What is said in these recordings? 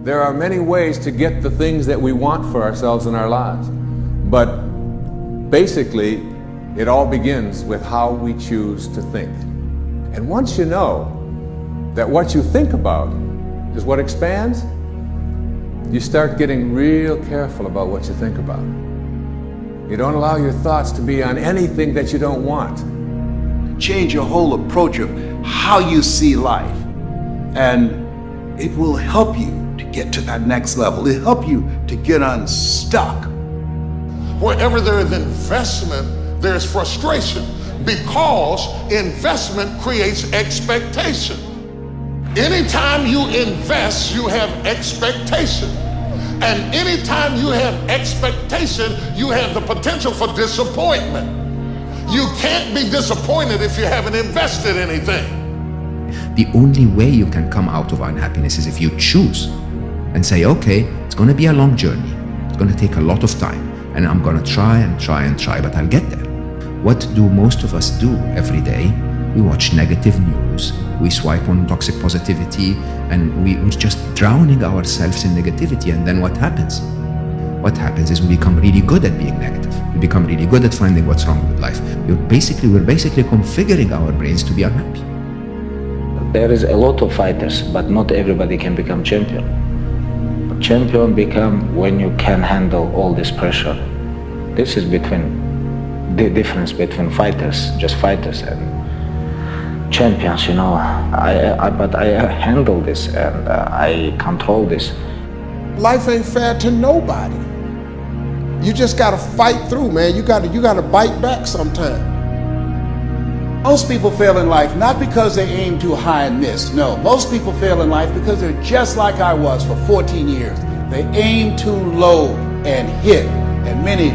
There are many ways to get the things that we want for ourselves in our lives. But basically, it all begins with how we choose to think. And once you know that what you think about is what expands, you start getting real careful about what you think about. You don't allow your thoughts to be on anything that you don't want. Change your whole approach of how you see life, and it will help you to get to that next level. It'll help you to get unstuck. Wherever there is investment, there's frustration, because investment creates expectation. Anytime you invest, you have expectation. And anytime you have expectation, you have the potential for disappointment. You can't be disappointed if you haven't invested anything. The only way you can come out of unhappiness is if you choose and say, okay, it's going to be a long journey. It's going to take a lot of time, and I'm going to try and try and try, but I'll get there. What do most of us do every day? We watch negative news, we swipe on toxic positivity, and we're just drowning ourselves in negativity. And then what happens? What happens is we become really good at being negative. We become really good at finding what's wrong with life. We're basically configuring our brains to be unhappy. There is a lot of fighters, but not everybody can become champion. Champion become when you can handle all this pressure. This is the difference between fighters, just fighters, and champions, you know. But I handle this and I control this. Life ain't fair to nobody. You just gotta fight through, man. You gotta bite back sometime. Most people fail in life not because they aim too high and miss. No, most people fail in life because they're just like I was for 14 years. They aim too low and hit, and many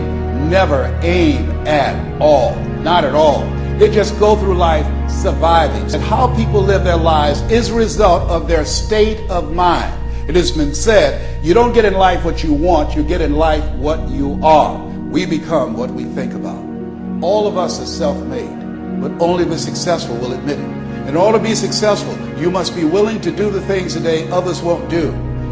never aim at all, not at all. They just go through life surviving. And how people live their lives is a result of their state of mind. It has been said, you don't get in life what you want, you get in life what you are. We become what we think about. All of us are self-made, but only the successful will admit it. In order to be successful, you must be willing to do the things today others won't do,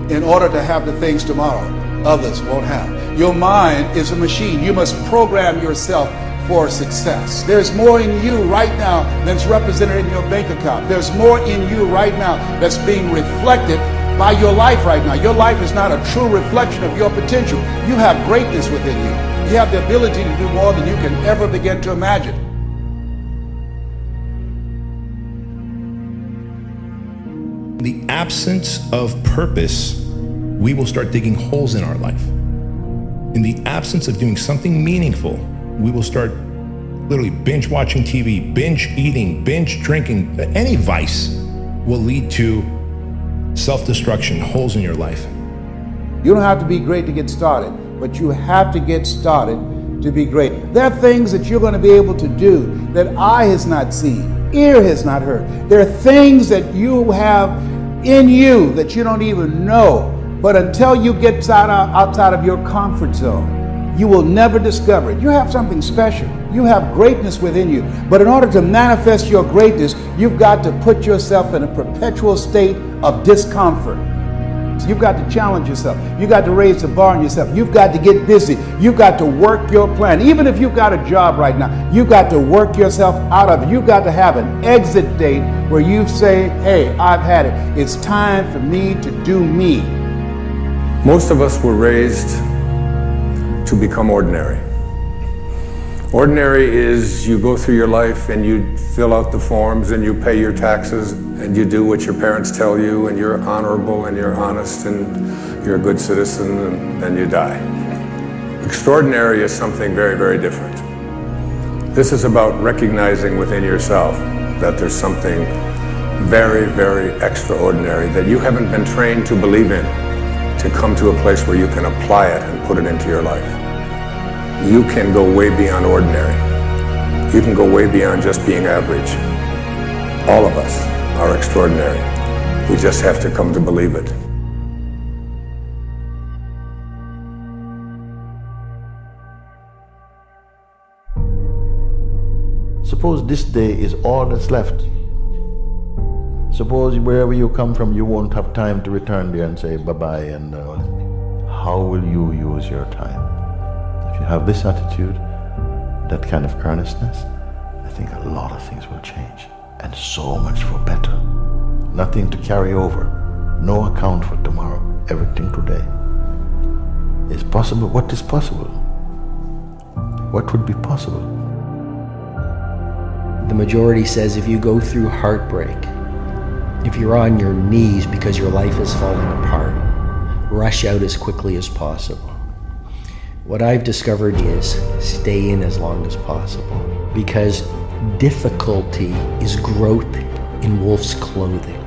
in order to have the things tomorrow others won't have. Your mind is a machine. You must program yourself for success. There's more in you right now than's represented in your bank account. There's more in you right now that's being reflected by your life right now. Your life is not a true reflection of your potential. You have greatness within you. You have the ability to do more than you can ever begin to imagine. The absence of purpose, we will start digging holes in our life. In the absence of doing something meaningful, we will start literally binge watching TV, binge eating, binge drinking. Any vice will lead to self-destruction, holes in your life. You don't have to be great to get started, but you have to get started to be great. There are things that you're going to be able to do that eye has not seen, ear has not heard. There are things that you have in you that you don't even know, but until you get outside of your comfort zone, you will never discover it. You have something special. You have greatness within you. But in order to manifest your greatness, you've got to put yourself in a perpetual state of discomfort. You've got to challenge yourself. You've got to raise the bar on yourself. You've got to get busy. You've got to work your plan. Even if you've got a job right now, you've got to work yourself out of it. You've got to have an exit date where you say, hey, I've had it. It's time for me to do me. Most of us were raised to become ordinary. Ordinary is you go through your life and you fill out the forms and you pay your taxes and you do what your parents tell you, and you're honorable and you're honest and you're a good citizen, and then you die. Extraordinary is something very, very different. This is about recognizing within yourself that there's something very, very extraordinary that you haven't been trained to believe in, to come to a place where you can apply it and put it into your life. You can go way beyond ordinary. You can go way beyond just being average. All of us are extraordinary. We just have to come to believe it. Suppose this day is all that's left. Suppose wherever you come from, you won't have time to return there and say bye-bye, and how will you use your time? If you have this attitude, that kind of earnestness, I think a lot of things will change, and so much for better. Nothing to carry over, no account for tomorrow, everything today is possible. What is possible? What would be possible? The majority says if you go through heartbreak, if you're on your knees because your life is falling apart, rush out as quickly as possible. What I've discovered is stay in as long as possible, because difficulty is growth in wolf's clothing.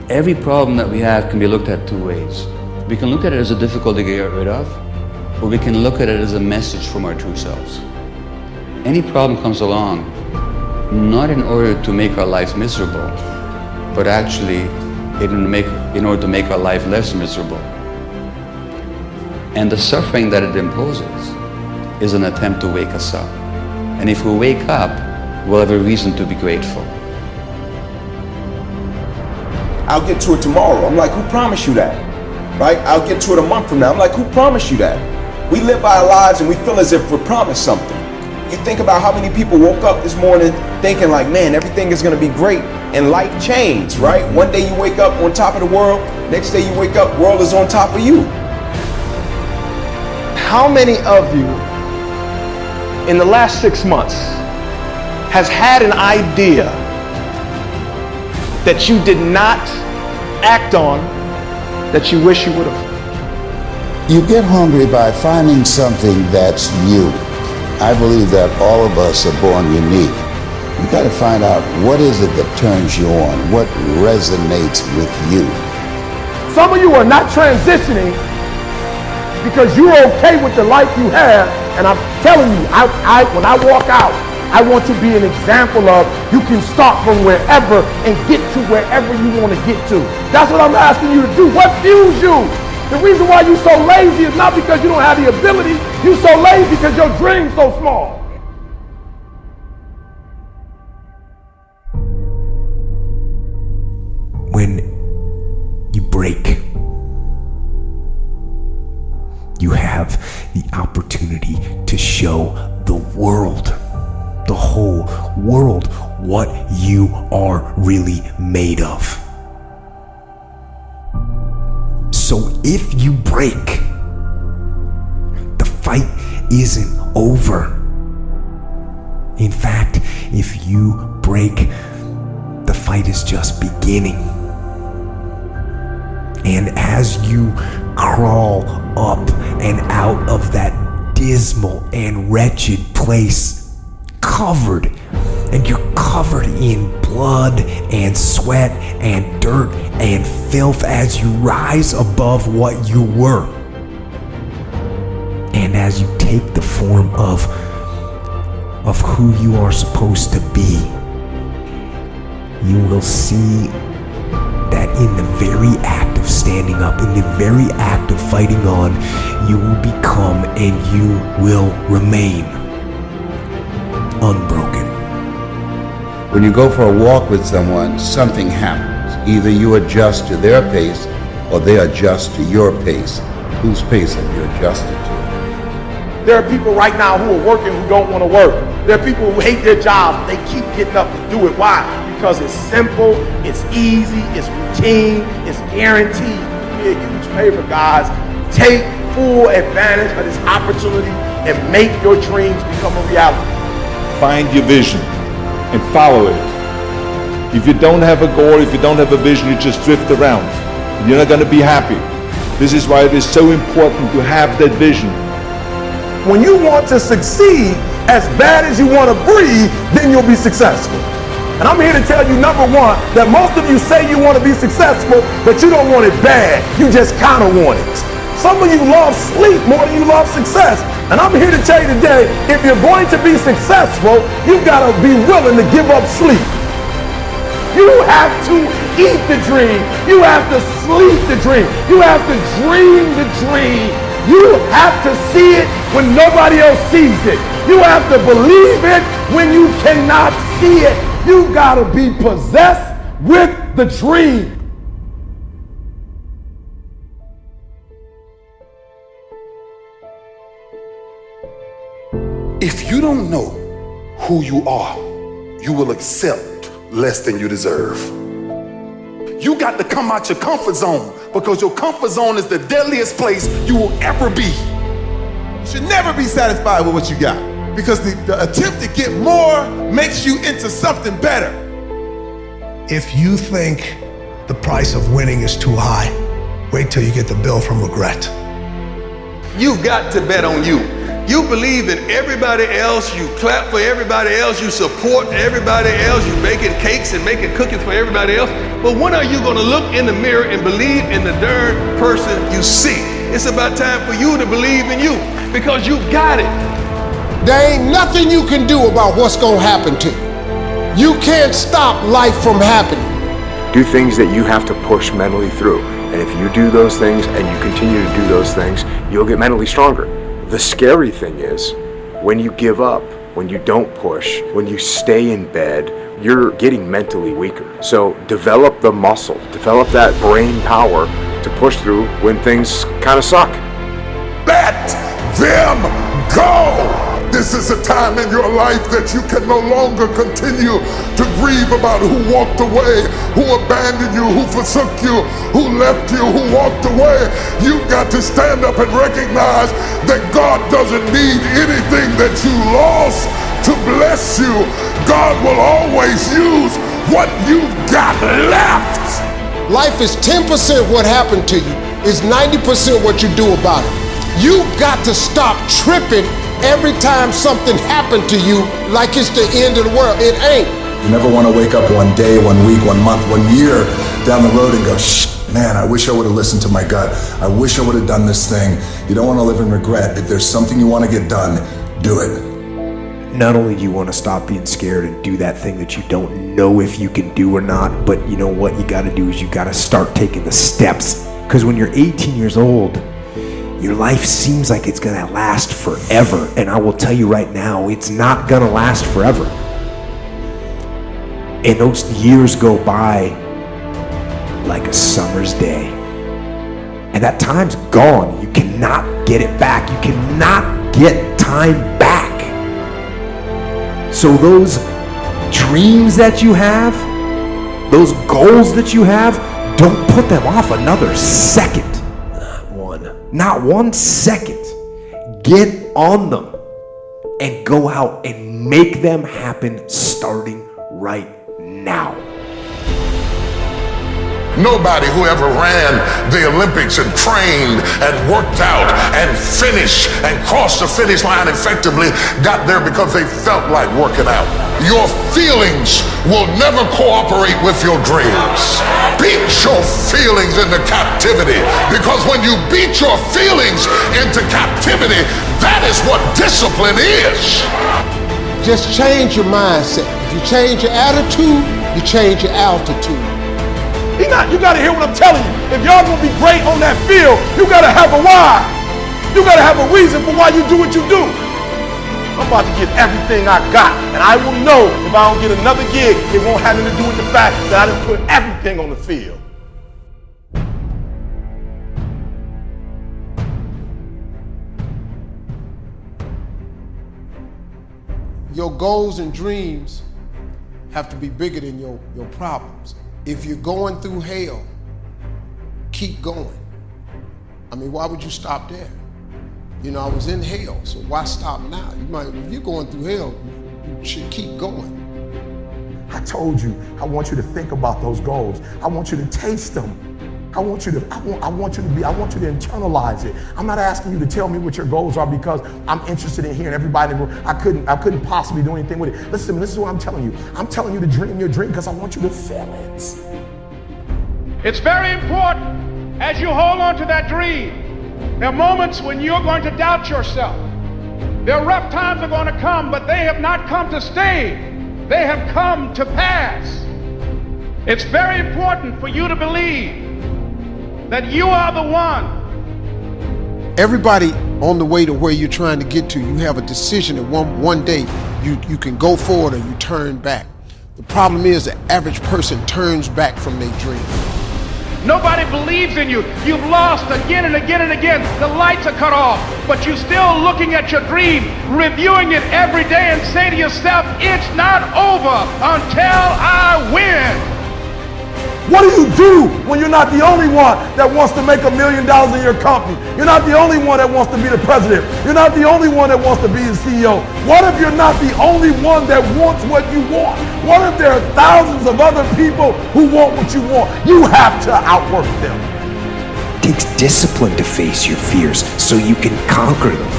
Every problem that we have can be looked at two ways. We can look at it as a difficulty to get rid of, or we can look at it as a message from our true selves. Any problem comes along not in order to make our life miserable, but actually in order to make our life less miserable. And the suffering that it imposes is an attempt to wake us up. And if we wake up, we'll have a reason to be grateful. I'll get to it tomorrow. I'm like, who promised you that? Right? I'll get to it a month from now. I'm like, who promised you that? We live our lives and we feel as if we're promised something. You think about how many people woke up this morning thinking like, man, everything is gonna be great, and life changed, right? One day you wake up on top of the world, next day you wake up, world is on top of you. How many of you in the last 6 months has had an idea that you did not act on that you wish you would have? You get hungry by finding something that's you. I believe that all of us are born unique. You got to find out what is it that turns you on, what resonates with you. Some of you are not transitioning because you're okay with the life you have, and I'm telling you, when I walk out, I want to be an example of you can start from wherever and get to wherever you want to get to. That's what I'm asking you to do. What fuels you? The reason why you're so lazy is not because you don't have the ability. You're so lazy because your dream's so small. When you break, you have the opportunity to show the world, the whole world, what you are really made of. So if you break, the fight isn't over. In fact, if you break, the fight is just beginning. And as you crawl up and out of that dismal and wretched place, covered, and you're covered in blood and sweat and dirt and filth as you rise above what you were. And as you take the form of who you are supposed to be, you will see that in the very act of standing up, in the very act of fighting on, you will become and you will remain unbroken. When you go for a walk with someone, something happens. Either you adjust to their pace or they adjust to your pace. Whose pace have you adjusted to? There are people right now who are working who don't want to work. There are people who hate their jobs. They keep getting up to do it. Why? Because it's simple, it's easy, it's routine, it's guaranteed. Be a huge favor, guys. Take full advantage of this opportunity and make your dreams become a reality. Find your vision and follow it. If you don't have a goal, if you don't have a vision, you just drift around. You're not going to be happy. This is why it is so important to have that vision. When you want to succeed as bad as you want to breathe, then you'll be successful. And I'm here to tell you, number one, that most of you say you want to be successful, but you don't want it bad. You just kind of want it. Some of you love sleep more than you love success. And I'm here to tell you today, if you're going to be successful, you've got to be willing to give up sleep. You have to eat the dream. You have to sleep the dream. You have to dream the dream. You have to see it when nobody else sees it. You have to believe it when you cannot see it. You gotta be possessed with the dream. If you don't know who you are, you will accept less than you deserve. You got to come out your comfort zone, because your comfort zone is the deadliest place you will ever be. You should never be satisfied with what you got, because the attempt to get more makes you into something better. If you think the price of winning is too high, wait till you get the bill from regret. You've got to bet on you. You believe in everybody else, you clap for everybody else, you support everybody else, you baking cakes and making cookies for everybody else. But when are you gonna look in the mirror and believe in the darn person you see? It's about time for you to believe in you, because you got it. There ain't nothing you can do about what's gonna happen to you. You can't stop life from happening. Do things that you have to push mentally through. And if you do those things and you continue to do those things, you'll get mentally stronger. The scary thing is, when you give up, when you don't push, when you stay in bed, you're getting mentally weaker. So develop the muscle, develop that brain power to push through when things kind of suck. Let them go! This is a time in your life that you can no longer continue to grieve about who walked away, who abandoned you, who forsook you, who left you, who walked away. You've got to stand up and recognize that God doesn't need anything that you lost to bless you. God will always use what you've got left. Life is 10% what happened to you, it's 90% what you do about it. You've got to stop tripping every time something happened to you like it's the end of the world. It ain't. You never want to wake up one day, 1 week, 1 month, 1 year down the road and go, man, I wish I would have listened to my gut. I wish I would have done this thing. You don't want to live in regret. If there's something you want to get done, do it. Not only do you want to stop being scared and do that thing that you don't know if you can do or not, but you know what you got to do is you got to start taking the steps. Because when you're 18 years old, your life seems like it's gonna last forever. And I will tell you right now, it's not gonna last forever. And those years go by like a summer's day. And that time's gone. You cannot get it back. You cannot get time back. So those dreams that you have, those goals that you have, don't put them off another second. Not 1 second. Get on them and go out and make them happen starting right now. Nobody who ever ran the Olympics and trained and worked out and finished and crossed the finish line effectively got there because they felt like working out. Your feelings will never cooperate with your dreams. Beat your feelings into captivity, because when you beat your feelings into captivity, that is what discipline is. Just change your mindset. If you change your attitude, you change your altitude. You gotta hear what I'm telling you. If y'all gonna be great on that field, you gotta have a why. You gotta have a reason for why you do what you do. I'm about to get everything I got, and I will know if I don't get another gig, it won't have anything to do with the fact that I didn't put everything on the field. Your goals and dreams have to be bigger than your problems. If you're going through hell, keep going. I mean, why would you stop there? You know, I was in hell, so why stop now? If you're going through hell, you should keep going. I told you, I want you to think about those goals. I want you to taste them. I want you to internalize it. I'm not asking you to tell me what your goals are because I'm interested in hearing everybody. I couldn't possibly do anything with it. Listen, this is what I'm telling you. I'm telling you to dream your dream because I want you to feel it. It's very important as you hold on to that dream. There are moments when you're going to doubt yourself. There are rough times are going to come, but they have not come to stay. They have come to pass. It's very important for you to believe that you are the one. Everybody on the way to where you're trying to get to, you have a decision that one day you can go forward or you turn back. The problem is the average person turns back from their dream. Nobody believes in you. You've lost again and again and again. The lights are cut off, but you're still looking at your dream, reviewing it every day and say to yourself, it's not over until I win. What do you do when you're not the only one that wants to make $1 million in your company? You're not the only one that wants to be the president. You're not the only one that wants to be the CEO. What if you're not the only one that wants what you want? What if there are thousands of other people who want what you want? You have to outwork them. It takes discipline to face your fears so you can conquer them.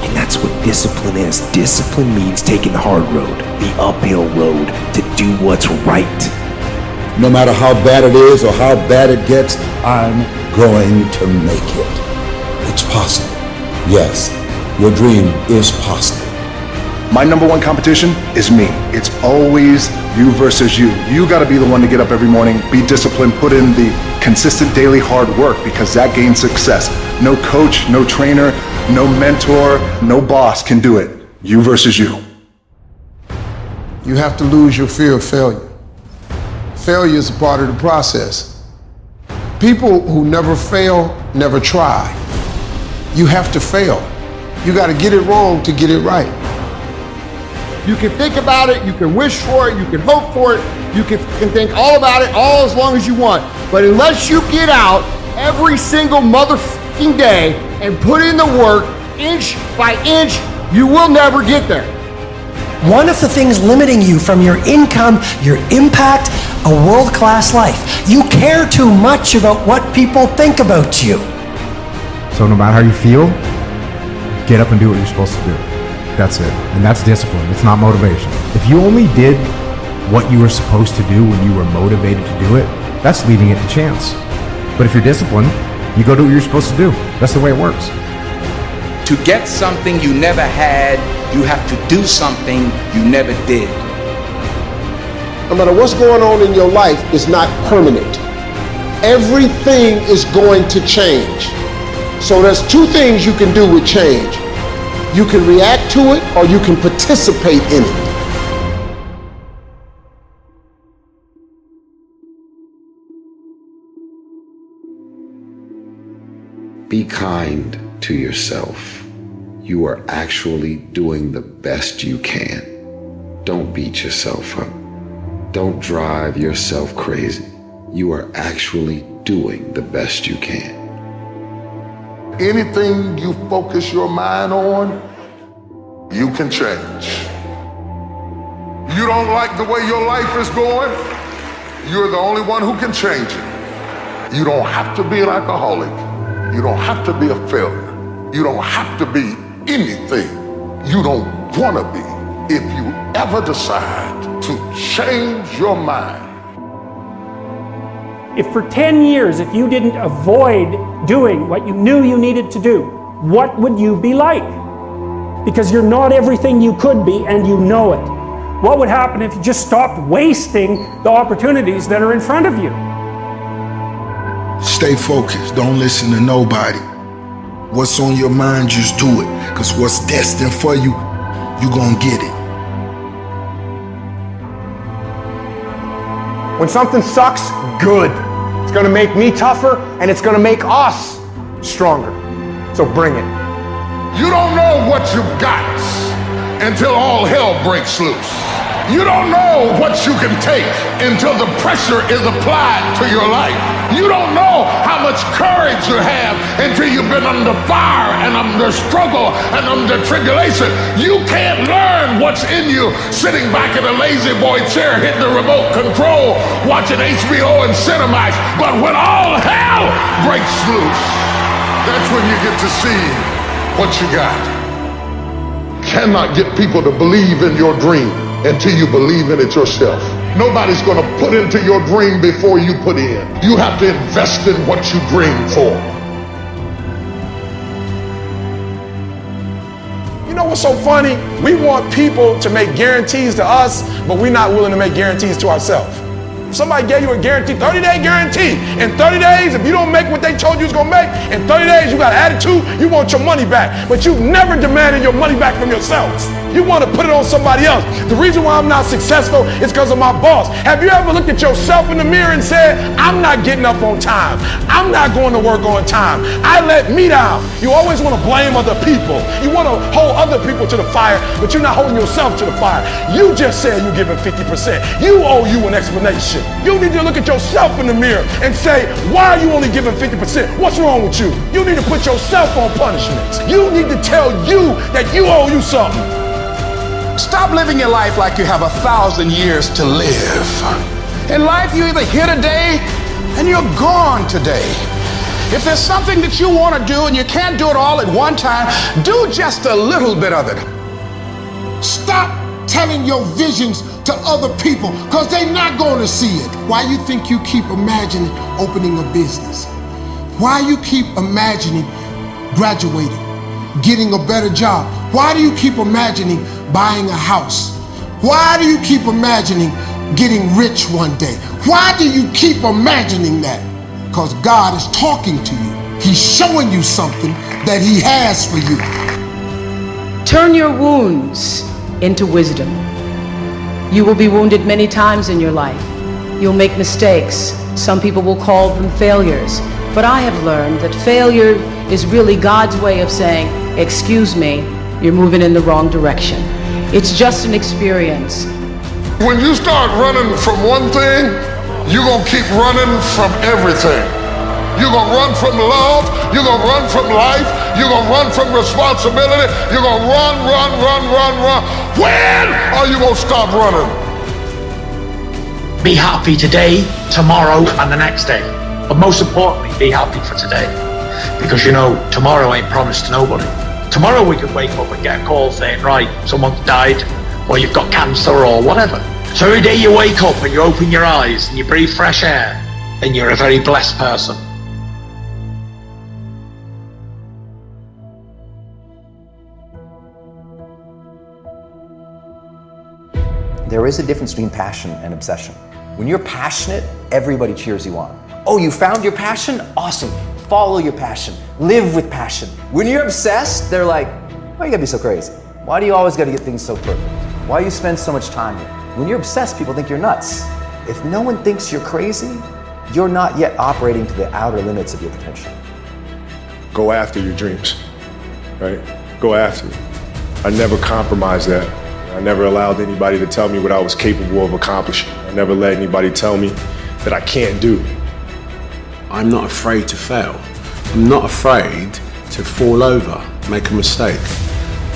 And that's what discipline is. Discipline means taking the hard road, the uphill road, to do what's right. No matter how bad it is or how bad it gets, I'm going to make it. It's possible. Yes, your dream is possible. My number one competition is me. It's always you versus you. You gotta be the one to get up every morning, be disciplined, put in the consistent daily hard work, because that gains success. No coach, no trainer, no mentor, no boss can do it. You versus you. You have to lose your fear of failure. Failure is a part of the process. People who never fail, never try. You have to fail. You got to get it wrong to get it right. You can think about it, you can wish for it, you can hope for it, you can think all about it all as long as you want. But unless you get out every single motherfucking day and put in the work, inch by inch, you will never get there. One of the things limiting you from your income, your impact, a world-class life. You care too much about what people think about you. So no matter how you feel, get up and do what you're supposed to do. That's it. And that's discipline. It's not motivation. If you only did what you were supposed to do when you were motivated to do it, that's leaving it to chance. But if you're disciplined, you go do what you're supposed to do. That's the way it works. To get something you never had, you have to do something you never did. No matter what's going on in your life, it's not permanent. Everything is going to change. So there's two things you can do with change. You can react to it or you can participate in it. Be kind to yourself. You are actually doing the best you can. Don't beat yourself up. Don't drive yourself crazy. You are actually doing the best you can. Anything you focus your mind on, you can change. You don't like the way your life is going, you're the only one who can change it. You don't have to be an alcoholic. You don't have to be a failure. You don't have to be anything you don't want to be. If you ever decide to change your mind. If for 10 years, if you didn't avoid doing what you knew you needed to do, what would you be like? Because you're not everything you could be and you know it. What would happen if you just stopped wasting the opportunities that are in front of you? Stay focused, don't listen to nobody. What's on your mind, just do it. Because what's destined for you, you gonna get it. When something sucks, good. It's gonna make me tougher and it's gonna make us stronger. So bring it. You don't know what you've got until all hell breaks loose. You don't know what you can take until the pressure is applied to your life. You don't know how much courage you have until you've been under fire and under struggle and under tribulation. You can't learn what's in you sitting back in a lazy boy chair hitting the remote control watching HBO and Cinemax. But when all hell breaks loose, that's when you get to see what you got. Cannot get people to believe in your dream until you believe in it yourself. Nobody's gonna put into your dream before you put in. You have to invest in what you dream for. You know what's so funny? We want people to make guarantees to us, but we're not willing to make guarantees to ourselves. If somebody gave you a guarantee, 30-day guarantee, in 30 days, if you don't make what they told you was gonna make, in 30 days you got an attitude, you want your money back. But you've never demanded your money back from yourself. You want to put it on somebody else. The reason why I'm not successful is because of my boss. Have you ever looked at yourself in the mirror and said, I'm not getting up on time. I'm not going to work on time. I let me down. You always want to blame other people. You want to hold other people to the fire, but you're not holding yourself to the fire. You just said you're giving 50%. You owe you an explanation. You need to look at yourself in the mirror and say, why are you only giving 50%? What's wrong with you? You need to put yourself on punishment. You need to tell you that you owe you something. Stop living your life like you have 1,000 years to live. In life, you're either here today and you're gone today. If there's something that you want to do and you can't do it all at one time, do just a little bit of it. Stop telling your visions to other people because they're not going to see it. Why you think you keep imagining opening a business? Why you keep imagining graduating, getting a better job? Why do you keep imagining buying a house? Why do you keep imagining getting rich one day? Why do you keep imagining that? Because God is talking to you. He's showing you something that He has for you. Turn your wounds into wisdom. You will be wounded many times in your life. You'll make mistakes. Some people will call them failures. But I have learned that failure is really God's way of saying, excuse me, you're moving in the wrong direction. It's just an experience. When you start running from one thing, you're gonna keep running from everything. You're gonna run from love, you're gonna run from life, you're gonna run from responsibility, you're gonna run. When are you gonna stop running? Be happy today, tomorrow, and the next day. But most importantly, be happy for today. Because you know, tomorrow ain't promised to nobody. Tomorrow we could wake up and get a call saying, right, someone's died, or you've got cancer, or whatever. So every day you wake up and you open your eyes and you breathe fresh air, then you're a very blessed person. There is a difference between passion and obsession. When you're passionate, everybody cheers you on. Oh, you found your passion? Awesome. Follow your passion. Live with passion. When you're obsessed, they're like, why you gotta be so crazy? Why do you always gotta get things so perfect? Why do you spend so much time here? When you're obsessed, people think you're nuts. If no one thinks you're crazy, you're not yet operating to the outer limits of your potential. Go after your dreams, right? Go after it. I never compromised that. I never allowed anybody to tell me what I was capable of accomplishing. I never let anybody tell me that I can't do. I'm not afraid to fail. I'm not afraid to fall over, make a mistake.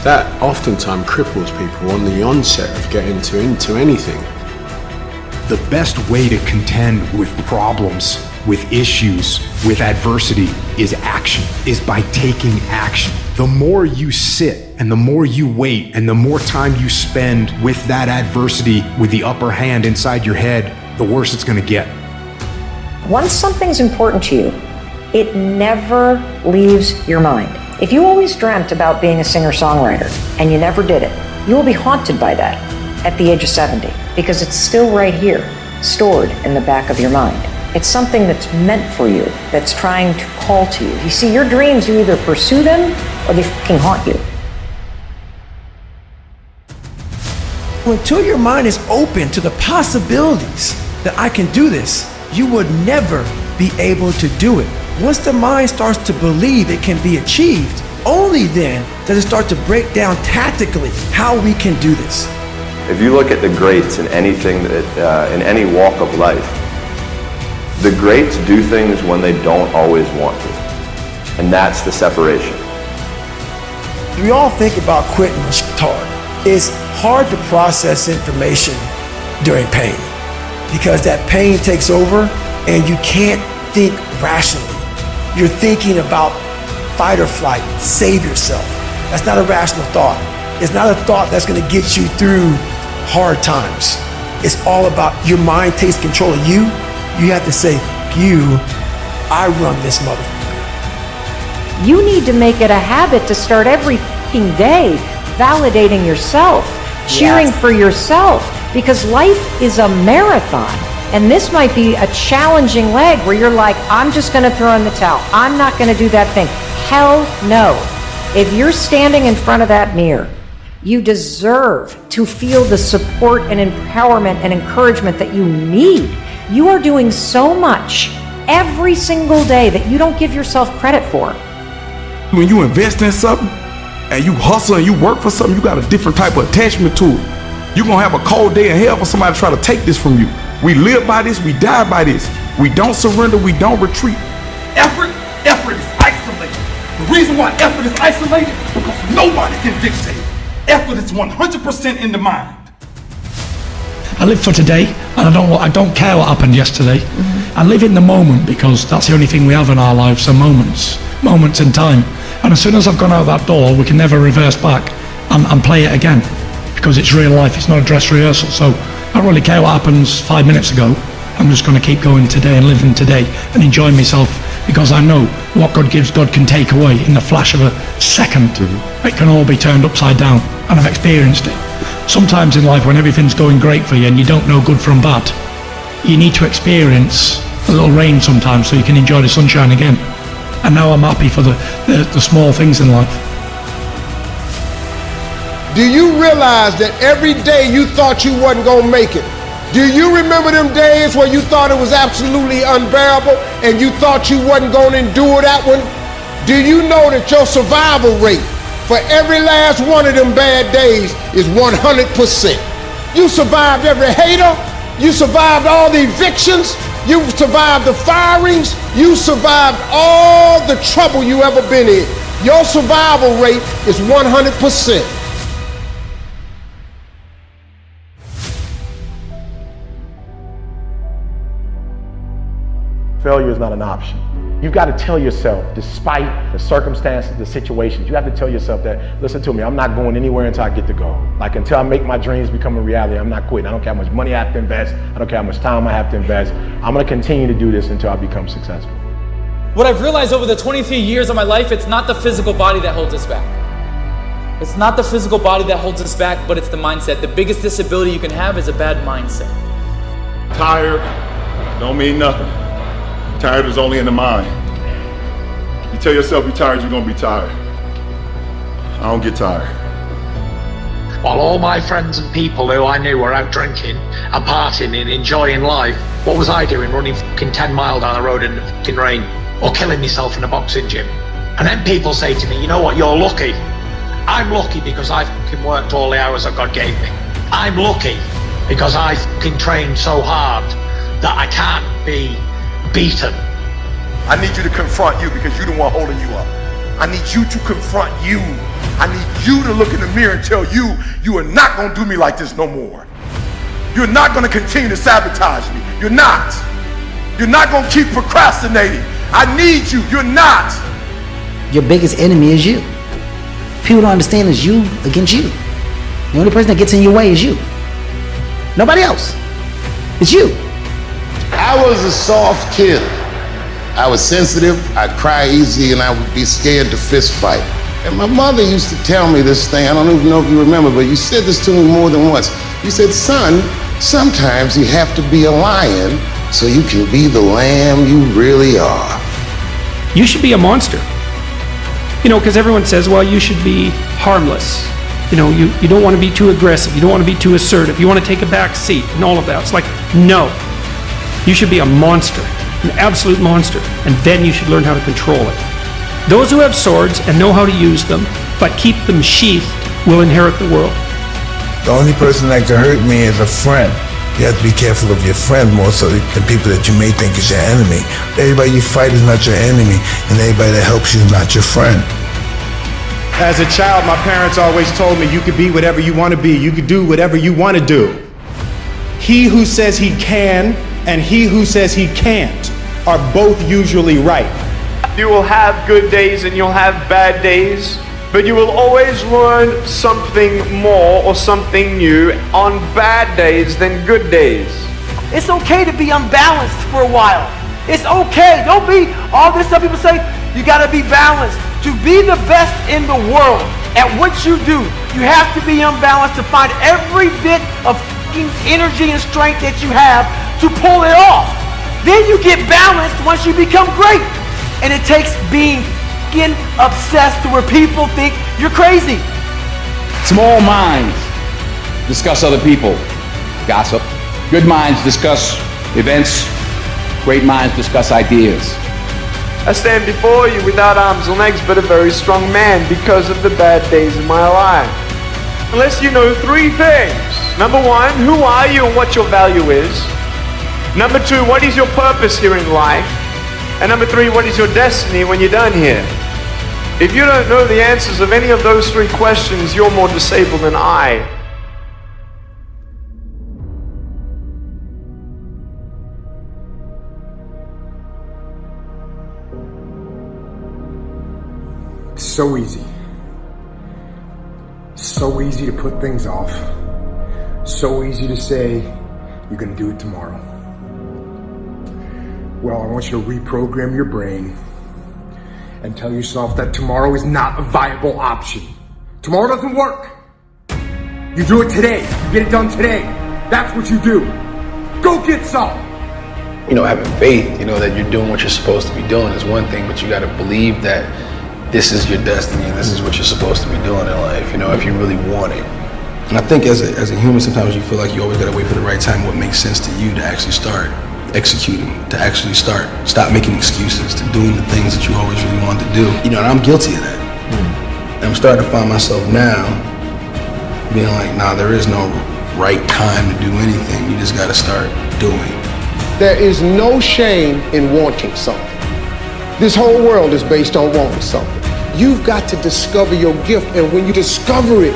That oftentimes cripples people on the onset of getting into anything. The best way to contend with problems, with issues, with adversity is action, is by taking action. The more you sit and the more you wait and the more time you spend with that adversity, with the upper hand inside your head, the worse it's gonna get. Once something's important to you, it never leaves your mind. If you always dreamt about being a singer-songwriter and you never did it, you will be haunted by that at the age of 70 because it's still right here, stored in the back of your mind. It's something that's meant for you, that's trying to call to you. You see, your dreams, you either pursue them or they fucking haunt you. Until your mind is open to the possibilities that I can do this, you would never be able to do it. Once the mind starts to believe it can be achieved, only then does it start to break down tactically how we can do this. If you look at the greats in anything that, in any walk of life, the greats do things when they don't always want to. And that's the separation. We all think about quitting when shit's hard. It's hard to process information during pain because that pain takes over and you can't think rationally. You're thinking about fight or flight, save yourself. That's not a rational thought. It's not a thought that's gonna get you through hard times. It's all about your mind takes control of you. You have to say, you, I run this motherfucker. You need to make it a habit to start every fucking day validating yourself, cheering for yourself, because life is a marathon. And this might be a challenging leg where you're like, I'm just going to throw in the towel. I'm not going to do that thing. Hell no. If you're standing in front of that mirror, you deserve to feel the support and empowerment and encouragement that you need. You are doing so much every single day that you don't give yourself credit for. When you invest in something and you hustle and you work for something, you got a different type of attachment to it. You're going to have a cold day in hell for somebody to try to take this from you. We live by this, we die by this. We don't surrender, we don't retreat. Effort is isolated. The reason why effort is isolated is because nobody can dictate. Effort is 100% in the mind. I live for today, and I don't care what happened yesterday. I live in the moment because that's the only thing we have in our lives, are moments in time. And as soon as I've gone out that door, we can never reverse back and play it again, because it's real life, it's not a dress rehearsal. So I don't really care what happens 5 minutes ago. I'm just going to keep going today and living today and enjoying myself, because I know what God gives, God can take away in the flash of a second. It can all be turned upside down, and I've experienced it. Sometimes in life when everything's going great for you and you don't know good from bad, you need to experience a little rain sometimes so you can enjoy the sunshine again. And now I'm happy for the small things in life. Do you realize that every day you thought you wasn't gonna make it? Do you remember them days where you thought it was absolutely unbearable and you thought you wasn't gonna endure that one? Do you know that your survival rate for every last one of them bad days is 100%? You survived every hater, you survived all the evictions, you survived the firings, you survived all the trouble you ever been in. Your survival rate is 100%. Failure is not an option. You've got to tell yourself, despite the circumstances, the situations, you have to tell yourself that, listen to me, I'm not going anywhere until I get the goal. Like, until I make my dreams become a reality, I'm not quitting. I don't care how much money I have to invest. I don't care how much time I have to invest. I'm going to continue to do this until I become successful. What I've realized over the 23 years of my life, it's not the physical body that holds us back. It's not the physical body that holds us back, but it's the mindset. The biggest disability you can have is a bad mindset. Tired don't mean nothing. Tired is only in the mind. You tell yourself you're tired, you're gonna be tired. I don't get tired. While all my friends and people who I knew were out drinking and partying and enjoying life, what was I doing? Running fucking 10 miles down the road in the fucking rain, or killing myself in a boxing gym. And then people say to me, you know what, you're lucky. I'm lucky because I fucking worked all the hours that God gave me. I'm lucky because I fucking trained so hard that I can't be beaten. I need you to confront you because you're the one holding you up. I need you to confront you. I need you to look in the mirror and tell you, you are not gonna do me like this no more. You're not gonna continue to sabotage me. You're not. You're not gonna keep procrastinating. I need you. You're not. Your biggest enemy is you. People don't understand it's you against you. The only person that gets in your way is you. Nobody else. It's you. I was a soft kid. I was sensitive, I'd cry easy, and I would be scared to fist fight. And my mother used to tell me this thing, I don't even know if you remember, but you said this to me more than once. You said, son, sometimes you have to be a lion so you can be the lamb you really are. You should be a monster. You know, because everyone says, well, you should be harmless. You know, you don't want to be too aggressive. You don't want to be too assertive. You want to take a back seat and all of that. It's like, no. You should be a monster, an absolute monster, and then you should learn how to control it. Those who have swords and know how to use them, but keep them sheathed, will inherit the world. The only person that can hurt me is a friend. You have to be careful of your friend more so than people that you may think is your enemy. Everybody you fight is not your enemy, and everybody that helps you is not your friend. As a child, my parents always told me you could be whatever you want to be. You could do whatever you want to do. He who says he can and he who says he can't are both usually right. You will have good days and you'll have bad days, but you will always learn something more or something new on bad days than good days. It's okay to be unbalanced for a while. It's okay. Don't be all this stuff people say, you gotta be balanced. To be the best in the world at what you do, you have to be unbalanced to find every bit of energy and strength that you have to pull it off. Then you get balanced once you become great. And it takes being obsessed to where people think you're crazy. Small minds discuss other people, gossip. Good minds discuss events. Great minds discuss ideas. I stand before you without arms or legs, but a very strong man because of the bad days of my life. Unless you know three things. Number one, who are you and what your value is? Number two, what is your purpose here in life? And number three, what is your destiny when you're done here? If you don't know the answers of any of those three questions, you're more disabled than I. So easy. So easy to put things off. So easy to say, you're gonna do it tomorrow. Well, I want you to reprogram your brain and tell yourself that tomorrow is not a viable option. Tomorrow doesn't work. You do it today. You get it done today. That's what you do. Go get some. You know, having faith, you know, that you're doing what you're supposed to be doing is one thing, but you got to believe that this is your destiny and this is what you're supposed to be doing in life, you know, if you really want it. And I think as a human, sometimes you feel like you always got to wait for the right time, what makes sense to you to actually start executing, to actually stop making excuses, to doing the things that you always really wanted to do. You know, and I'm guilty of that. And I'm starting to find myself now being like, nah, there is no right time to do anything. You just got to start doing. There is no shame in wanting something. This whole world is based on wanting something. You've got to discover your gift, and when you discover it,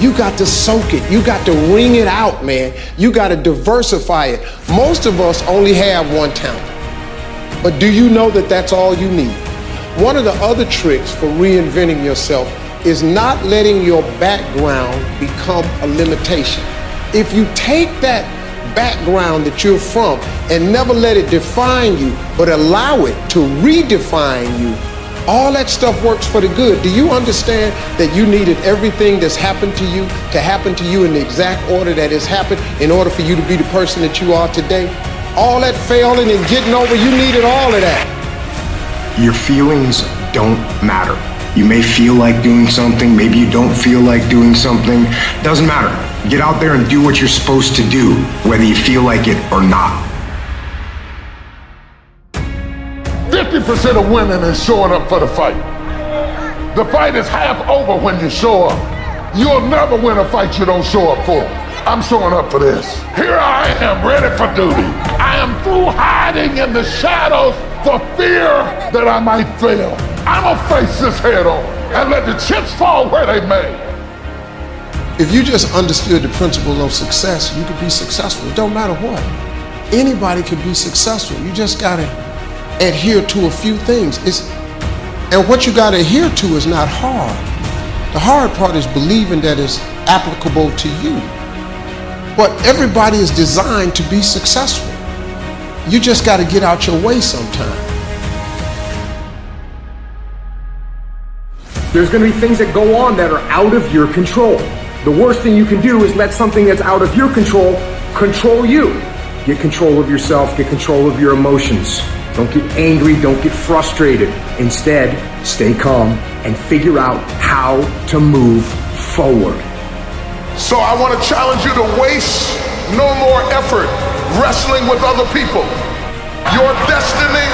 you got to soak it. You got to wring it out, man. You got to diversify it. Most of us only have one talent. But do you know that that's all you need? One of the other tricks for reinventing yourself is not letting your background become a limitation. If you take that background that you're from and never let it define you, but allow it to redefine you, all that stuff works for the good. Do you understand that you needed everything that's happened to you in the exact order that has happened in order for you to be the person that you are today? All that failing and getting over, you needed all of that. Your feelings don't matter. You may feel like doing something, maybe you don't feel like doing something. Doesn't matter. Get out there and do what you're supposed to do, whether you feel like it or not. 50% of winning is showing up for the fight. The fight is half over when you show up. You'll never win a fight you don't show up for. I'm showing up for this. Here I am, ready for duty. I am through hiding in the shadows for fear that I might fail. I'm gonna face this head on and let the chips fall where they may. If you just understood the principle of success, you could be successful. It don't matter what. Anybody could be successful. You just gotta adhere to a few things. And what you gotta adhere to is not hard. The hard part is believing that it's applicable to you. But everybody is designed to be successful. You just gotta get out your way sometime. There's gonna be things that go on that are out of your control. The worst thing you can do is let something that's out of your control you. Get control of yourself, get control of your emotions. Don't get angry, don't get frustrated. Instead, stay calm and figure out how to move forward. So I want to challenge you to waste no more effort wrestling with other people. Your destiny,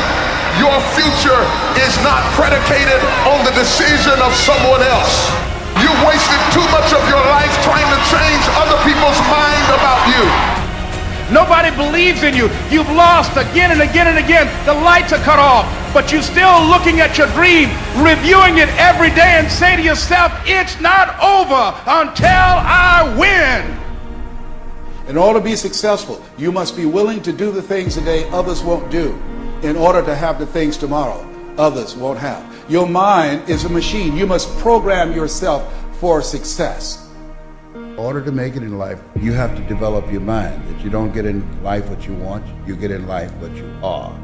your future is not predicated on the decision of someone else. You wasted too much of your life trying to change other people's mind about you. Nobody believes in you. You've lost again and again and again. The lights are cut off, but you're still looking at your dream, reviewing it every day and say to yourself, it's not over until I win. In order to be successful, you must be willing to do the things today others won't do in order to have the things tomorrow others won't have. Your mind is a machine. You must program yourself for success. In order to make it in life, you have to develop your mind, that you don't get in life what you want, you get in life what you are.